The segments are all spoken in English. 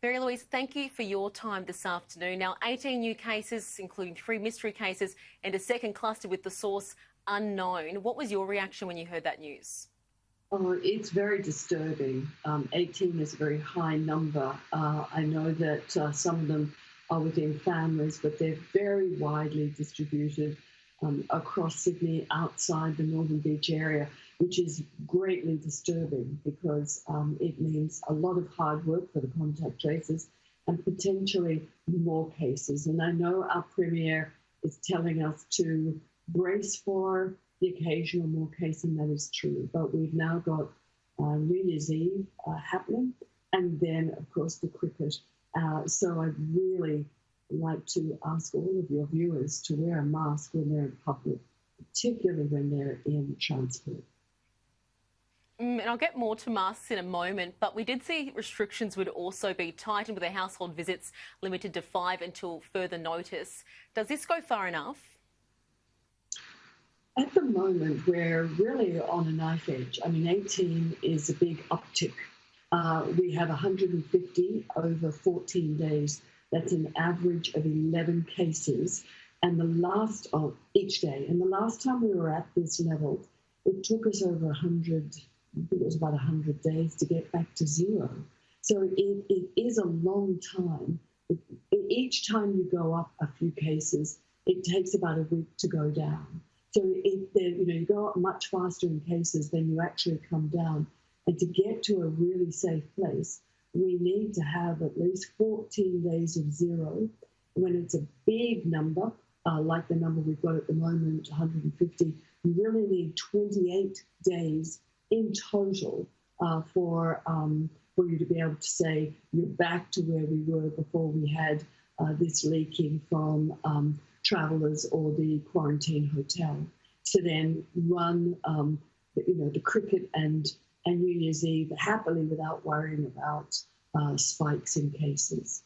Mary-Louise, thank you for your time this afternoon. Now, 18 new cases, including 3 mystery cases and a second cluster with the source unknown. What was your reaction when you heard that news? Oh, it's very disturbing. 18 is a very high number. I know that some of them are within families, but they're very widely distributed across Sydney, outside the Northern Beach area, which is greatly disturbing because it means a lot of hard work for the contact tracers and potentially more cases. And I know our Premier is telling us to brace for the occasional more case, and that is true. But we've now got New Year's Eve happening, and then, of course, the cricket. So I'd really like to ask all of your viewers to wear a mask when they're in public, particularly when they're in transport. And I'll get more to masks in a moment, but we did see restrictions would also be tightened with the household visits limited to 5 until further notice. Does this go far enough? At the moment, we're really on a knife edge. I mean, 18 is a big uptick. We have 150 over 14 days. That's an average of 11 cases, and the last of each day. And the last time we were at this level, it took us over 100. I think it was about 100 days to get back to zero. So it is a long time. Each time you go up a few cases, it takes about a week to go down. So you go up much faster in cases than you actually come down. And to get to a really safe place, we need to have at least 14 days of zero. When it's a big number, like the number we've got at the moment, 150, you really need 28 days in total for you to be able to say you're back to where we were before we had this leaking from travellers or the quarantine hotel. To then run, the cricket and New Year's Eve happily without worrying about spikes in cases.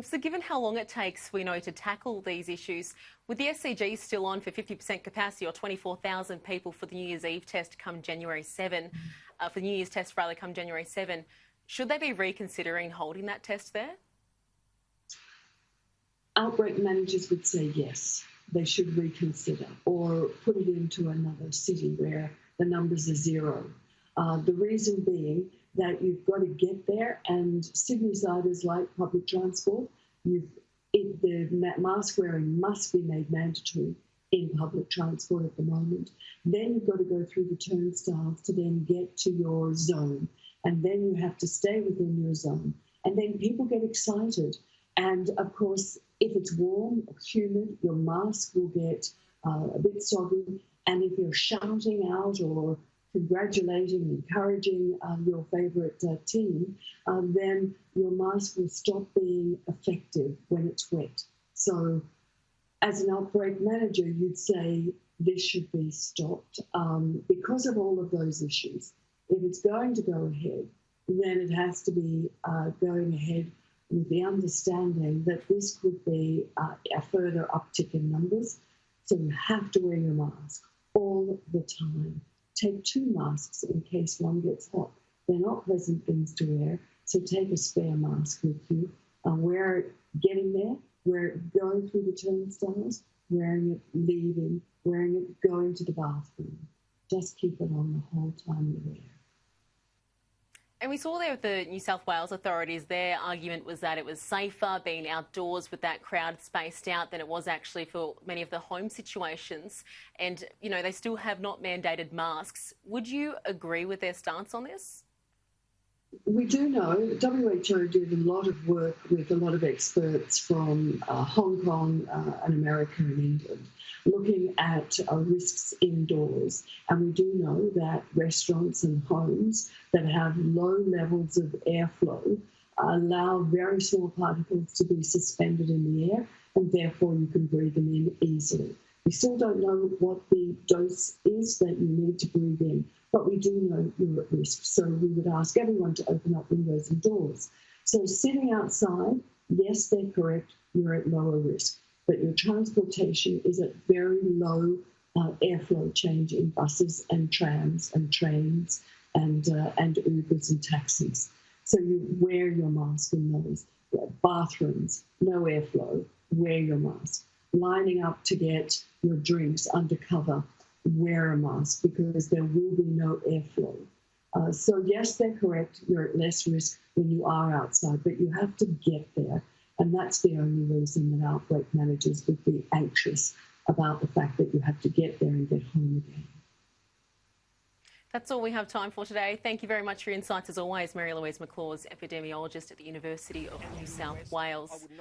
So given how long it takes, we know, to tackle these issues, with the SCG still on for 50% capacity or 24,000 people for the New Year's Eve test come January 7, for the New Year's test rather come January 7, should they be reconsidering holding that test there? Outbreak managers would say yes, they should reconsider or put it into another city where the numbers are zero. The reason being that you've got to get there, and Sydneysiders like public transport. The mask wearing must be made mandatory in public transport at the moment. Then you've got to go through the turnstiles to then get to your zone, and then you have to stay within your zone. And then people get excited. And of course, if it's warm or humid, your mask will get a bit soggy. And if you're shouting out or congratulating, encouraging your favourite team, then your mask will stop being effective when it's wet. So as an outbreak manager, you'd say this should be stopped because of all of those issues. If it's going to go ahead, then it has to be going ahead with the understanding that this could be a further uptick in numbers. So you have to wear your mask all the time. Take 2 masks in case one gets hot. They're not pleasant things to wear, so take a spare mask with you. Wear it getting there, wear it going through the turnstiles, wearing it leaving, wearing it going to the bathroom. Just keep it on the whole time you're there. And we saw there with the New South Wales authorities, their argument was that it was safer being outdoors with that crowd spaced out than it was actually for many of the home situations. And, they still have not mandated masks. Would you agree with their stance on this? We do know WHO did a lot of work with a lot of experts from Hong Kong and America and England, looking at risks indoors. And we do know that restaurants and homes that have low levels of airflow allow very small particles to be suspended in the air, and therefore you can breathe them in easily. We still don't know what the dose is that you need to breathe in, but we do know you're at risk. So we would ask everyone to open up windows and doors. So sitting outside, yes, they're correct, you're at lower risk. But your transportation is at very low airflow change in buses and trams and trains and Ubers and taxis. So you wear your mask in those bathrooms, no airflow, wear your mask. Lining up to get your drinks undercover, wear a mask because there will be no airflow. So yes, they're correct. You're at less risk when you are outside, but you have to get there. And that's the only reason that outbreak managers would be anxious about the fact that you have to get there and get home again. That's all we have time for today. Thank you very much for your insights as always, Mary-Louise McLaws, epidemiologist at the University of New South Wales.